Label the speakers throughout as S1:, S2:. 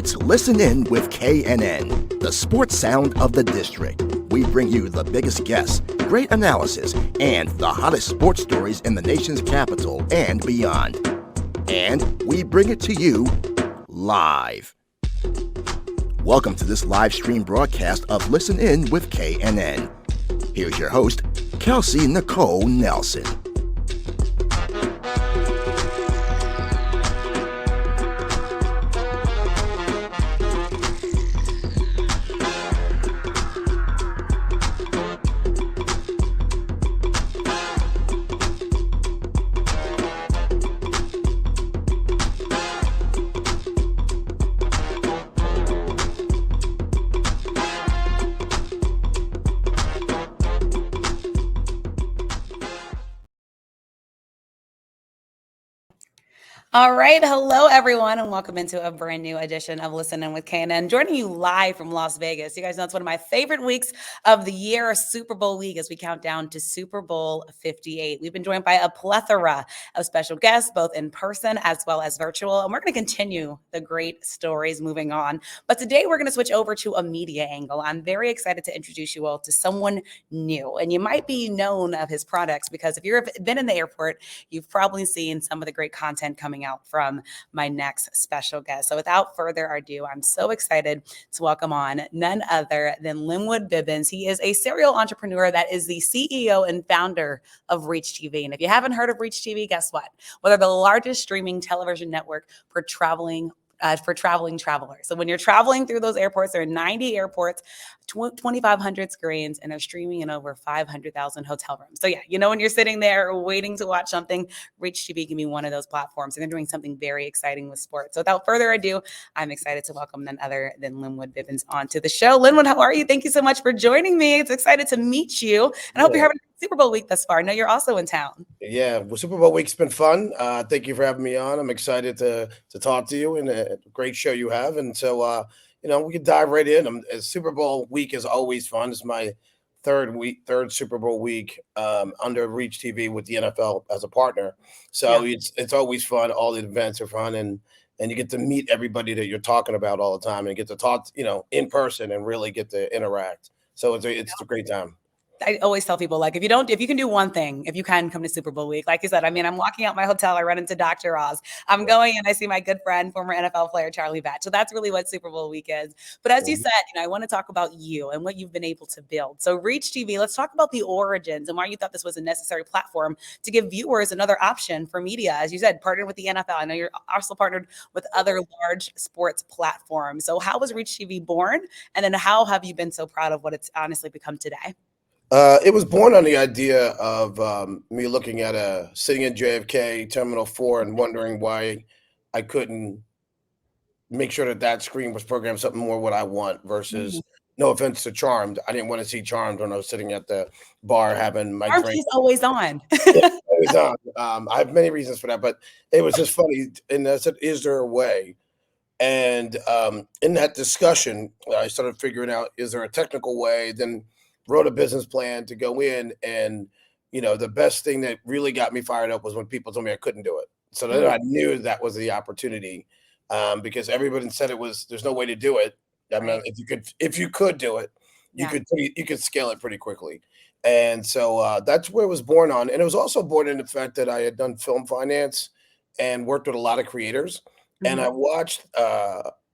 S1: It's Listen In with KNN, the sports sound of the district. We bring you the biggest guests, great analysis, and the hottest sports stories in the nation's capital and beyond. And we bring it to you live. Welcome to this live stream broadcast of Listen In with KNN. Here's your host, Kelsey Nicole Nelson.
S2: All right. Hello, everyone, and welcome into a brand new edition of Listen In with KNN. Joining you live from Las Vegas. You guys know it's one of my favorite weeks of the year, Super Bowl week, as we count down to Super Bowl 58. We've been joined by a plethora of special guests, both in person as well as virtual, and we're going to continue the great stories moving on. But today we're going to switch over to a media angle. I'm very excited to introduce you all to someone new, and you might be known of his products because if you've been in the airport, you've probably seen some of the great content coming out from my next special guest. So without further ado, I'm so excited to welcome on none other than Linwood Bibbins. He is a serial entrepreneur that is the CEO and founder of Reach TV. And if you haven't heard of Reach TV, guess what? Well, they're the largest streaming television network for traveling travelers. So when you're traveling through those airports, there are 90 airports, 2,500 screens, and they're streaming in over 500,000 hotel rooms. So yeah, you know, when you're sitting there waiting to watch something, Reach TV can be one of those platforms. And they're doing something very exciting with sports. So without further ado, I'm excited to welcome none other than Linwood Bibbins onto the show. Linwood, how are you? Thank you so much for joining me. It's excited to meet you. And I hope you're having a Super Bowl week thus far. I know you're also in town.
S3: Yeah, well, Super Bowl week's been fun. Thank you for having me on. I'm excited to talk to you, and a great show you have. And so, we can dive right in. Super Bowl week is always fun. It's my third Super Bowl week under Reach TV with the NFL as a partner. So it's always fun. All the events are fun, and you get to meet everybody that you're talking about all the time, and get to talk, in person and really get to interact. So it's a great time.
S2: I always tell people, like, if you can do one thing, if you can come to Super Bowl week, like you said, I mean, I'm walking out my hotel, I run into Dr. Oz. I'm going and I see my good friend, former NFL player, Charlie Batch. So that's really what Super Bowl week is. But as you said, I want to talk about you and what you've been able to build. So Reach TV, let's talk about the origins and why you thought this was a necessary platform to give viewers another option for media. As you said, partnered with the NFL. I know you're also partnered with other large sports platforms. So how was Reach TV born? And then how have you been so proud of what it's honestly become today?
S3: It was born on the idea of me looking at sitting in JFK Terminal 4 and wondering why I couldn't make sure that screen was programmed something more what I want versus, no offense to Charmed. I didn't want to see Charmed when I was sitting at the bar having my
S2: Charmed
S3: drink.
S2: is always on.
S3: Always on. I have many reasons for that, but it was just funny. And I said, is there a way? And in that discussion, I started figuring out, is there a technical way? Then wrote a business plan to go in, and the best thing that really got me fired up was when people told me I couldn't do it. So then I knew that was the opportunity, because everybody said there's no way to do it. I mean, if you could do it, you could scale it pretty quickly. And so that's where it was born on. And it was also born in the fact that I had done film finance and worked with a lot of creators, and I watched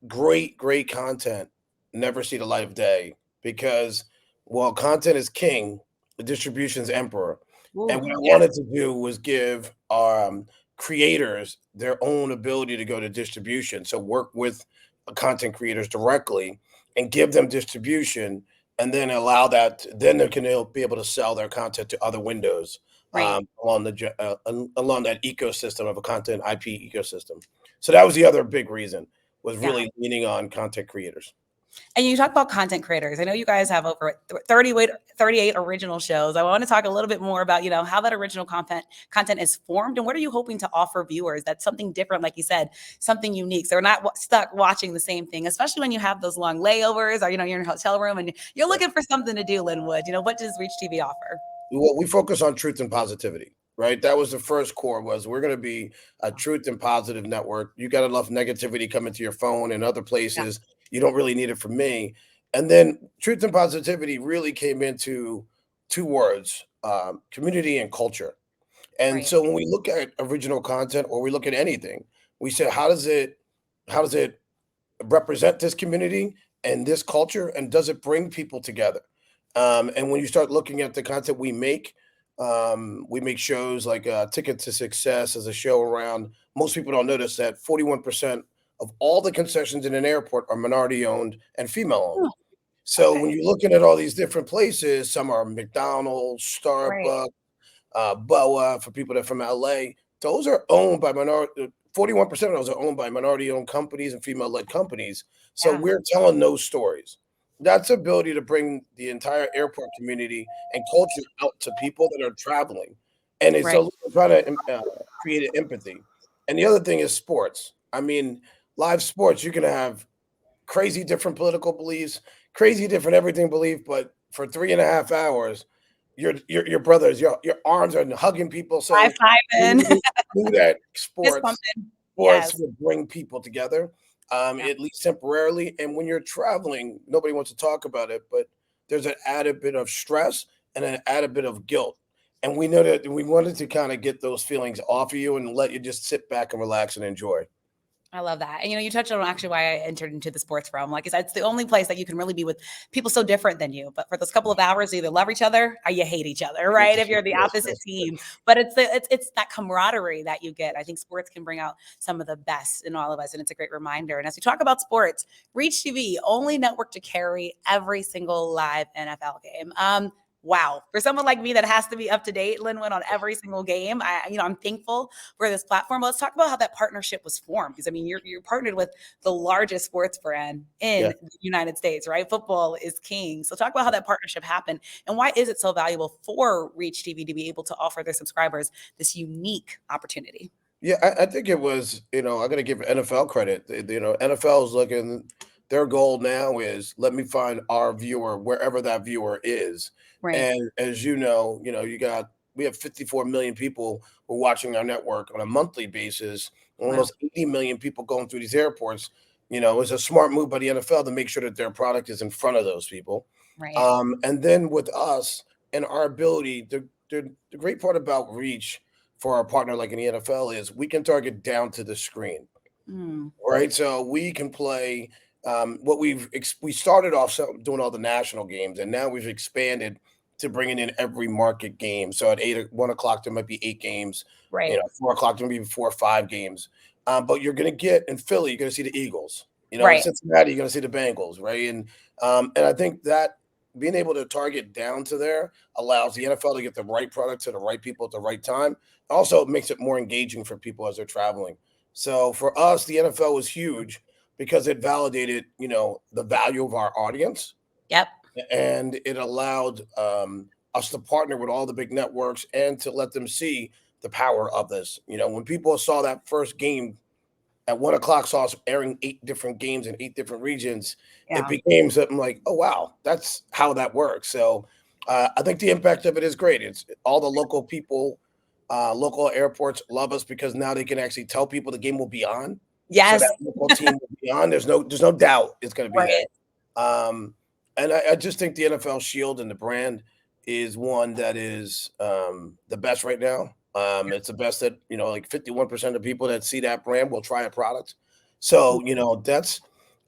S3: great content never see the light of day, because while content is king, the distribution is emperor. And what I wanted to do was give our creators their own ability to go to distribution. So work with content creators directly and give them distribution, and then allow that, then they can be able to sell their content to other windows along that ecosystem of a content IP ecosystem. So that was the other big reason, was really leaning on content creators.
S2: And you talk about content creators. I know you guys have over 38 original shows. I want to talk a little bit more about, how that original content is formed, and what are you hoping to offer viewers that's something different, like you said, something unique. So we're not stuck watching the same thing, especially when you have those long layovers, or, you're in a hotel room and you're looking for something to do, Linwood. What does Reach TV offer?
S3: We focus on truth and positivity. right? That was the first core was we're going to be a truth and positive network. You got enough negativity coming to your phone and other
S2: Yeah.
S3: places. You don't really need it from me. And then truth and positivity really came into two words, community and culture. And
S2: Right.
S3: so when we look at original content or we look at anything, we say, how does it represent this community and this culture, and does it bring people together? And when you start looking at the content we make shows like Ticket to Success as a show around. Most people don't notice that 41% of all the concessions in an airport are minority owned and female owned.
S2: Oh,
S3: So when
S2: okay.
S3: you're looking at all these different places, some are McDonald's,
S2: Right.
S3: Starbucks, BOA for people that are from LA. Those are owned by minority. 41% of those are owned by minority-owned companies and female-led companies. So
S2: Yeah.
S3: we're telling those stories. That's ability to bring the entire airport community and culture out to people that are traveling, and it's
S2: Right.
S3: a trying to create an empathy. And the other thing is sports. I mean, live sports. You can have crazy different political beliefs, crazy different everything belief, but for 3.5 hours, your brothers, your arms are hugging people.
S2: High
S3: So we
S2: fiving.
S3: knew that
S2: Fist
S3: sports
S2: pumping.
S3: sports
S2: Yes.
S3: would bring people together,
S2: Yeah.
S3: at least temporarily. And when you're traveling, nobody wants to talk about it, but there's an added bit of stress and an added bit of guilt. And we know that we wanted to kind of get those feelings off of you and let you just sit back and relax and enjoy.
S2: I love that. And you touched on actually why I entered into the sports realm. Like I said, it's the only place that you can really be with people so different than you. But for those couple of hours, you either love each other or you hate each other, right? If you're the
S3: Yes,
S2: opposite
S3: yes.
S2: team. But it's that camaraderie that you get. I think sports can bring out some of the best in all of us. And it's a great reminder. And as we talk about sports, Reach TV, only network to carry every single live NFL game. Wow. For someone like me that has to be up to date, Linwood, on every single game, I'm thankful for this platform. But let's talk about how that partnership was formed. Because I mean, you're partnered with the largest sports brand in
S3: Yeah.
S2: the United States, right? Football is king. So talk about how that partnership happened and why is it so valuable for Reach TV to be able to offer their subscribers this unique opportunity?
S3: Yeah, I think it was, I got to give NFL credit. NFL is looking, their goal now is let me find our viewer wherever that viewer is.
S2: Right.
S3: And as we have 54 million people who are watching our network on a monthly basis,
S2: Wow.
S3: almost 80 million people going through these airports. It's a smart move by the NFL to make sure that their product is in front of those people.
S2: Right.
S3: And then with us and our ability, the great part about Reach for our partner like in the NFL is we can target down to the screen,
S2: Mm,
S3: right? So we can play we started off doing all the national games, and now we've expanded to bringing in every market game. So at 1 o'clock there might be 8 games,
S2: right.
S3: 4 o'clock there may be 4 or 5 games. But you're going to get in Philly, you're going to see the Eagles. In
S2: Right.
S3: Cincinnati, you're going to see the Bengals, right? And I think that being able to target down to there allows the NFL to get the right product to the right people at the right time. Also, it makes it more engaging for people as they're traveling. So for us, the NFL was huge because it validated, the value of our audience,
S2: Yep.
S3: and it allowed us to partner with all the big networks and to let them see the power of this. When people saw that first game at 1 o'clock, saw us airing 8 different games in 8 different regions, it
S2: Yeah.
S3: became something like, oh wow, that's how that works. So I think the impact of it is great. It's all the local people, local airports love us because now they can actually tell people the game will be on. So
S2: Yes.
S3: that local team will be on. There's no doubt it's going to be there.
S2: Right.
S3: Um, and I just think the NFL Shield and the brand is one that is the best right now. It's the best that like 51% of people that see that brand will try a product. So that's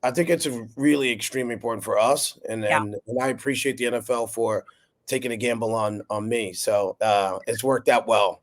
S3: I think it's really extremely important for us, and
S2: Yeah.
S3: and I appreciate the NFL for taking a gamble on me. So it's worked out well.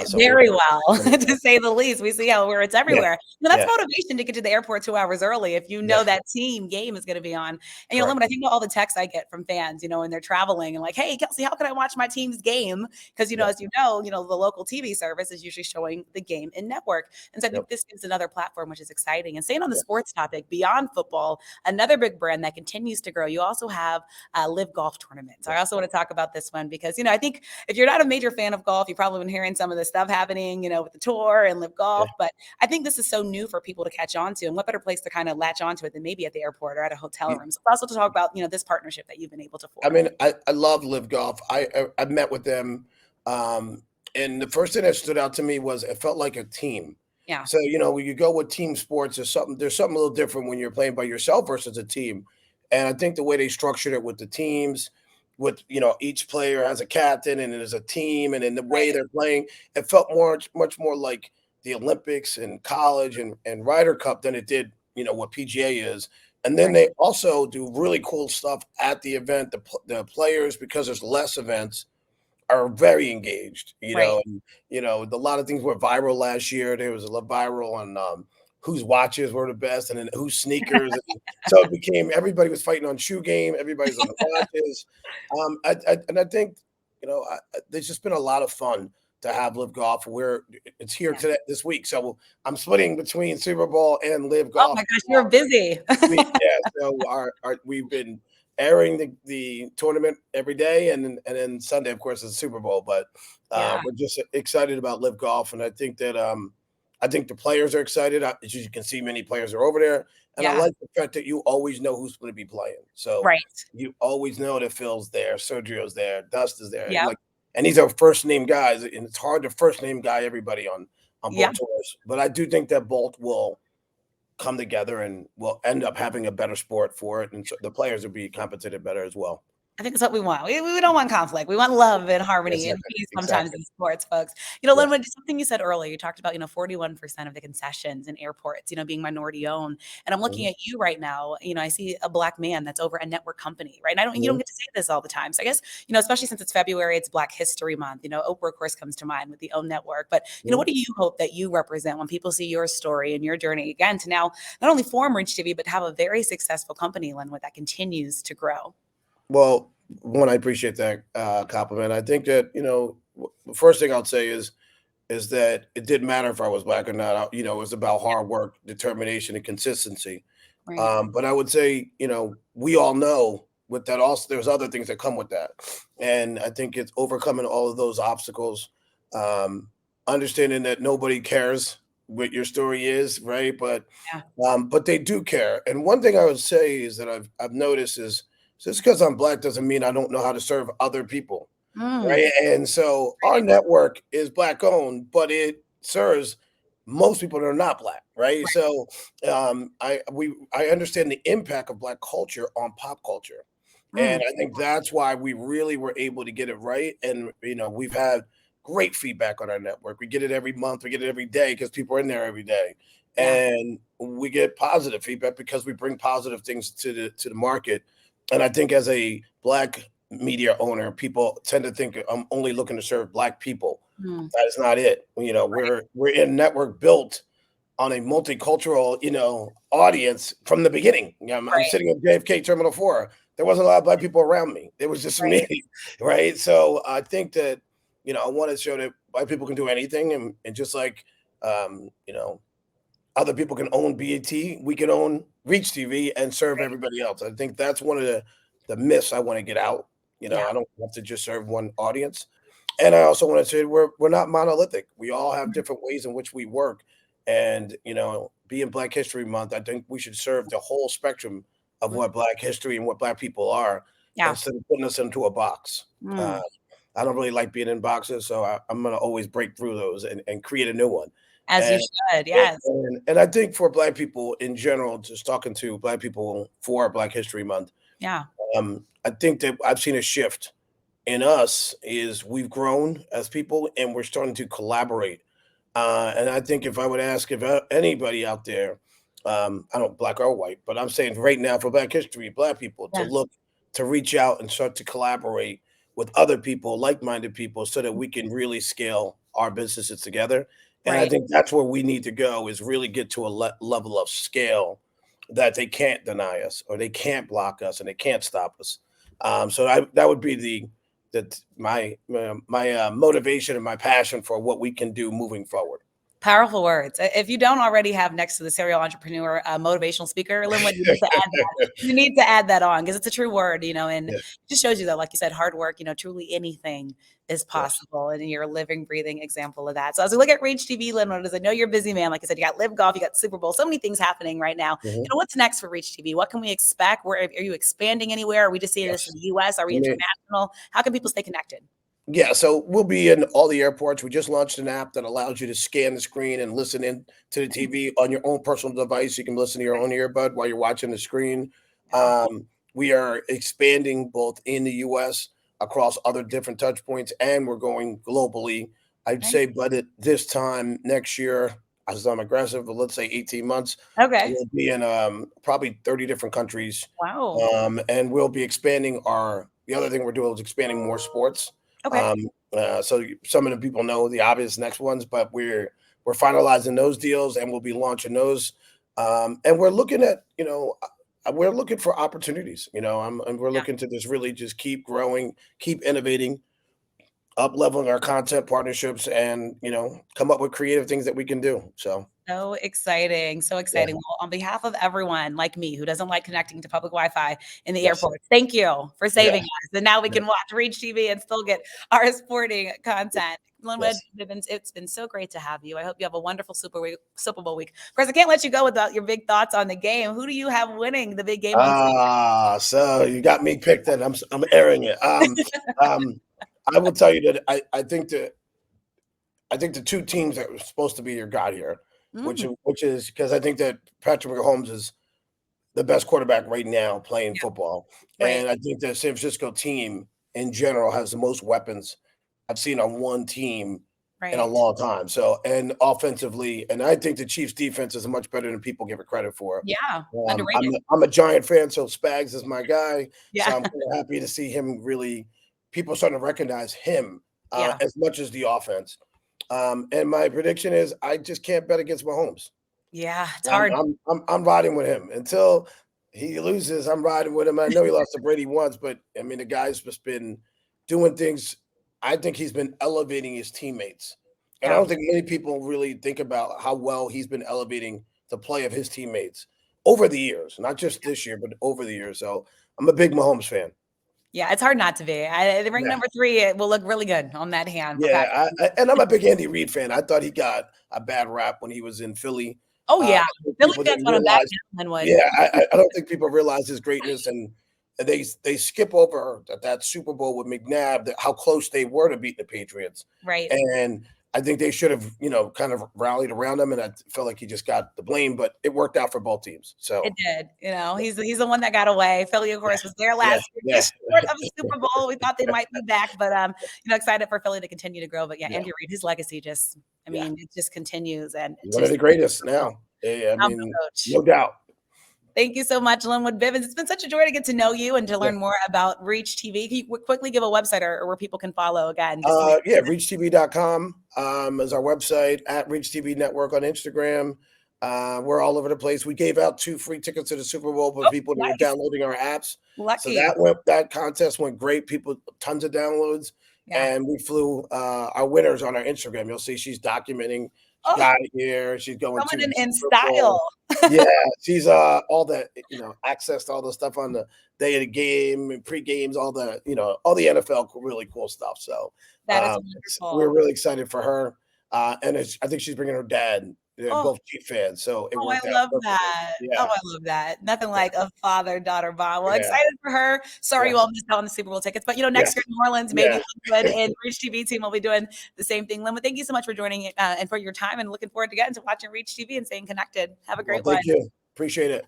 S3: So
S2: Very well,
S3: we're
S2: to say the least. We see how where it's
S3: yeah,
S2: everywhere. That's
S3: yeah,
S2: motivation to get to the airport 2 hours early if you know
S3: yeah,
S2: that team game is gonna be on. And,
S3: correct.
S2: Lemon, I think about all the texts I get from fans, when they're traveling and like, "Hey, Kelsey, how can I watch my team's game?" Because,
S3: Yeah,
S2: as the local TV service is usually showing the game in network. And so I
S3: yep,
S2: think this gives another platform, which is exciting. And staying on the
S3: yeah,
S2: sports topic, beyond football, another big brand that continues to grow, you also have Live Golf Tournament. So I
S3: yes,
S2: also want to talk about this one because, I think if you're not a major fan of golf, you've probably been hearing some of the stuff happening, with the tour and Live
S3: yeah.
S2: Golf. But I think this is so new for people to catch on to. And what better place to kind of latch onto it than maybe at the airport or at a hotel room? So also to talk about, this partnership that you've been able to
S3: I
S2: form.
S3: mean, I love Live Golf. I met with them. And the first thing that stood out to me was it felt like a team.
S2: Yeah.
S3: So, when you go with team sports, there's something a little different when you're playing by yourself versus a team. And I think the way they structured it with the teams, with each player has a captain and there's a team, and in the way
S2: Right.
S3: they're playing, it felt much more like the Olympics and college and Ryder Cup than it did, what PGA is. And then
S2: Right.
S3: they also do really cool stuff at the event. The players, because there's less events, are very engaged,
S2: Right.
S3: and, a lot of things were viral last year. There was a lot viral on whose watches were the best and then whose sneakers. And so it became everybody was fighting on shoe game, everybody's on the watches. I think, there's just been a lot of fun to have Live Golf. Where it's here
S2: Yeah.
S3: today this week. So I'm splitting between Super Bowl and Live
S2: Oh
S3: Golf.
S2: my gosh, you're busy.
S3: Yeah, so we've been airing the tournament every day, and then Sunday, of course, is the Super Bowl. But
S2: Yeah.
S3: we're just excited about Live Golf, and I think that I think the players are excited. As you can see, many players are over there, and I
S2: Yeah.
S3: like the fact that you always know who's going to be playing. So
S2: Right.
S3: you always know that Phil's there, Sergio's there, Dust is there,
S2: Yeah.
S3: and these are first name guys, and it's hard to first name guy everybody on
S2: Yeah.
S3: both tours. But I do think that both will come together and we'll end up having a better sport for it, and so the players will be compensated better as well.
S2: I think that's what we want. We don't want conflict. We want love and harmony and
S3: Exactly,
S2: peace sometimes
S3: exactly.
S2: in sports, folks.
S3: Yeah.
S2: Lynn, something you said earlier, you talked about, 41% of the concessions in airports, being minority owned. And I'm looking
S3: Mhm,
S2: at you right now, I see a Black man that's over a network company, right? And you don't
S3: mhm,
S2: get to say this all the time. So I guess, especially since it's February, it's Black History Month. Oprah, of course, comes to mind with the OWN Network. But,
S3: mhm.
S2: what do you hope that you represent when people see your story and your journey again to now not only form Reach TV, but have a very successful company, Linwood, that continues to grow?
S3: Well, one, I appreciate that compliment. I think that the first thing I'll say is that it didn't matter if I was black or not. It was about hard work, determination, and consistency.
S2: Right.
S3: But I would say, we all know with that also there's other things that come with that. And I think it's overcoming all of those obstacles, um, understanding that nobody cares what your story is, right?
S2: Yeah.
S3: But they do care. And one thing I would say is that I've noticed is just because I'm black doesn't mean I don't know how to serve other people.
S2: Mm,
S3: Right. And so our
S2: right.
S3: network is black owned, but it serves most people that are not black. Right.
S2: Right.
S3: So I understand the impact of black culture on pop culture. And
S2: Mm,
S3: I think that's why we really were able to get it right. And we've had great feedback on our network. We get it every month, we get it every day because people are in there every day.
S2: yeah.
S3: And we get positive feedback because we bring positive things to the market. And I think as a black media owner, people tend to think I'm only looking to serve black people.
S2: Mm,
S3: That is not it.
S2: right.
S3: We're in a network built on a multicultural, audience from the beginning. I'm
S2: Right.
S3: sitting at JFK Terminal 4. There wasn't a lot of black people around me. It was just
S2: Right.
S3: me, right? So I think that, I want to show that black people can do anything, and just like, other people can own BET, we can own Reach TV and serve
S2: Right.
S3: everybody else. I think that's one of the myths I want to get out.
S2: Yeah.
S3: I don't have to just serve one audience. And I also want to say we're not monolithic. We all have
S2: Mhm.
S3: different ways in which we work. And being Black History Month, I think we should serve the whole spectrum of
S2: Mm,
S3: what Black history and what Black people are
S2: yeah.
S3: instead of putting us into a box. Uh,
S2: Mm.
S3: I don't really like being in boxes, so I'm going to always break through those and create a new one.
S2: As you
S3: And
S2: should. Yes.
S3: and I think for Black people in general, just talking to Black people for Black History Month,
S2: Yeah.
S3: I think that I've seen a shift in us is we've grown as people and we're starting to collaborate. And I think if I would ask if anybody out there, I don't black or white, but I'm saying right now for Black history, Black people to
S2: Yeah.
S3: look to reach out and start to collaborate with other people, like-minded people, so that we can really scale our businesses together. And I
S2: Right.
S3: think that's where we need to go is really get to a level of scale that they can't deny us or they can't block us and they can't stop us. So that would be my motivation and my passion for what we can do moving forward.
S2: Powerful words. If you don't already have next to the serial entrepreneur, motivational speaker, Linwood, you need to add that. You need to add that on because it's a true word, and
S3: Yeah,
S2: it just shows you that, like you said, hard work, truly anything is
S3: yes.
S2: possible. And you're a living, breathing example of that. So as we look at Reach TV, Linwood, as I know you're a busy man, like I said, you got Live Golf, you got Super Bowl, so many things happening right now.
S3: Mhm.
S2: What's next for Reach TV? What can we expect? Where are you expanding anywhere? Are we just seeing this
S3: Yes.
S2: in the US? Are we
S3: I mean,
S2: international? How can people stay connected?
S3: Yeah, so we'll be in all the airports. We just launched an app that allows you to scan the screen and listen in to the TV on your own personal device. You can listen to your own earbud while you're watching the screen.
S2: Yeah.
S3: We are expanding both in the US across other different touch points, and we're going globally. I'd
S2: Nice.
S3: say, but at this time next year, as I'm aggressive, but let's say 18 months,
S2: Okay.
S3: we'll be in probably 30 different countries.
S2: Wow.
S3: And we'll be expanding the other thing we're doing is expanding more sports.
S2: Okay.
S3: Um, so some of the people know the obvious next ones, but we're finalizing those deals and we'll be launching those. And we're looking at we're looking for opportunities. And we're
S2: Yeah.
S3: looking to just really just keep growing, keep innovating, up leveling our content partnerships, and come up with creative things that we can do. So
S2: So exciting. So
S3: yeah,
S2: exciting. Well, on behalf of everyone like me who doesn't like connecting to public Wi-Fi in the
S3: yes,
S2: airport, thank you for
S3: yeah,
S2: saving us. And now we
S3: yeah,
S2: can watch Reach TV and still get our sporting content. Linwood
S3: yes.
S2: Bibbins, it's been so great to have you. I hope you have a wonderful Super Bowl week. Of course, I can't let you go without your big thoughts on the game. Who do you have winning the big game on Sunday?
S3: So you got me picked, and I'm airing it. Um, I will tell you that I think the two teams that were supposed to be your guy here, which
S2: Mm,
S3: which is because I think that Patrick Mahomes is the best quarterback right now playing
S2: yeah,
S3: football,
S2: right,
S3: and I think the San Francisco team in general has the most weapons I've seen on one team in a
S2: right.
S3: long time. So and offensively, and I think the Chiefs' defense is much better than people give it credit for.
S2: Yeah,
S3: I'm
S2: underrated.
S3: I'm a Giant fan, so Spags is my guy. So
S2: Yeah,
S3: I'm kinda happy to see him really people starting to recognize him,
S2: yeah,
S3: as much as the offense. And my prediction is I just can't bet against Mahomes.
S2: yeah. It's
S3: I'm
S2: hard.
S3: I'm I'm I'm riding with him until he loses. I'm riding with him. I know he lost to Brady once, but I mean the guy's just been doing things. I think he's been elevating his teammates, and I
S2: Yeah.
S3: don't think many people really think about how well he's been elevating the play of his teammates over the years, not just this year, but over the years. So I'm a big Mahomes fan.
S2: Yeah, it's hard not to be. The ring
S3: Yeah,
S2: number 3, it will look really good on that hand for Patrick.
S3: and I'm a big Andy Reid fan. I thought he got a bad rap when he was in Philly.
S2: Oh,
S3: I
S2: yeah.
S3: think
S2: Philly
S3: people
S2: fans
S3: didn't
S2: want him back
S3: realize.
S2: now, Linwood.
S3: Yeah, I don't think people realize his greatness, and they skip over that Super Bowl with McNabb, how close they were to beating the Patriots,
S2: Right.
S3: and I think they should have, kind of rallied around him, and I felt like he just got the blame, but it worked out for both teams.
S2: It
S3: So
S2: did. He's the one that got away. Philly, of
S3: yeah,
S2: course, was there
S3: yeah,
S2: last year,
S3: yeah,
S2: just short of a Super Bowl. We thought they might be back, but, excited for Philly to continue to grow. But, yeah,
S3: yeah,
S2: Andy Reid, his legacy
S3: yeah.
S2: it just continues and
S3: One of
S2: just
S3: the greatest now. I
S2: phenomenal
S3: mean,
S2: coach.
S3: no doubt.
S2: Thank you so much, Linwood Bivens. It's been such a joy to get to know you and to
S3: Yeah.
S2: learn more about Reach TV. Can you quickly give a website or where people can follow again? Just to make
S3: Yeah, reachtv.com is our website, at Reach TV Network on Instagram. We're all over the place. We gave out 2 free tickets to the Super Bowl for
S2: Oh,
S3: people that were
S2: nice.
S3: downloading our apps. So
S2: Lucky.
S3: that contest went great. People, tons of downloads,
S2: Yeah.
S3: and we flew our winners on our Instagram. You'll see she's documenting. She
S2: Oh,
S3: got here. She's going to
S2: coming in
S3: the
S2: in
S3: Super Bowl.
S2: style.
S3: Yeah, she's all that access to all the stuff on the day of the game and pre games, all the NFL really cool stuff. So
S2: That is
S3: we're
S2: wonderful.
S3: really excited for her, and I think she's bringing her dad. They're
S2: Oh,
S3: both Chief fans, so it
S2: oh, I
S3: worked out
S2: love
S3: perfectly.
S2: that. Oh,
S3: Yeah,
S2: I love that. Nothing
S3: yeah,
S2: like a father-daughter bond. Well,
S3: yeah,
S2: excited for her. Sorry
S3: yeah,
S2: you all missed out on the Super Bowl tickets, but, next year
S3: yes,
S2: in New Orleans, maybe
S3: yeah.
S2: Linwood and Reach TV team will be doing the same thing. Linwood, thank you so much for joining, and for your time, and looking forward to getting to watching Reach TV and staying connected. Have a
S3: Well,
S2: great one.
S3: thank you. Appreciate it.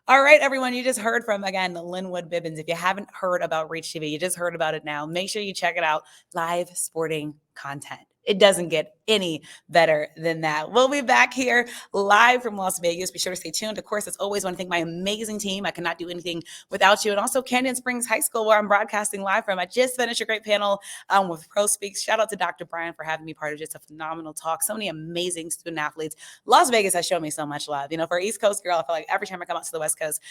S2: All right, everyone, you just heard from, again, Linwood Bibbins. If you haven't heard about Reach TV, you just heard about it now. Make sure you check it out. Live sporting content. It doesn't get any better than that. We'll be back here live from Las Vegas. Be sure to stay tuned. Of course, as always, I want to thank my amazing team. I cannot do anything without you. And also Canyon Springs High School, where I'm broadcasting live from. I just finished a great panel with Pro Speaks. Shout out to Dr. Brian for having me part of just a phenomenal talk. So many amazing student athletes. Las Vegas has shown me so much love. For an East Coast girl, I feel like every time I come out to the West Coast,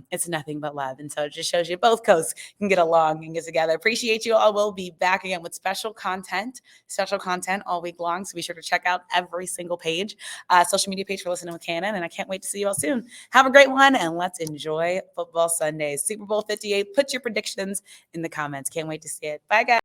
S2: it's nothing but love. And so it just shows you both coasts can get along and get together. Appreciate you all. We'll be back again with special content all week long. So be sure to check out every single page, social media page for Listening with Cannon. And I can't wait to see you all soon. Have a great one, and let's enjoy football Sundays. Super Bowl 58. Put your predictions in the comments. Can't wait to see it. Bye, guys.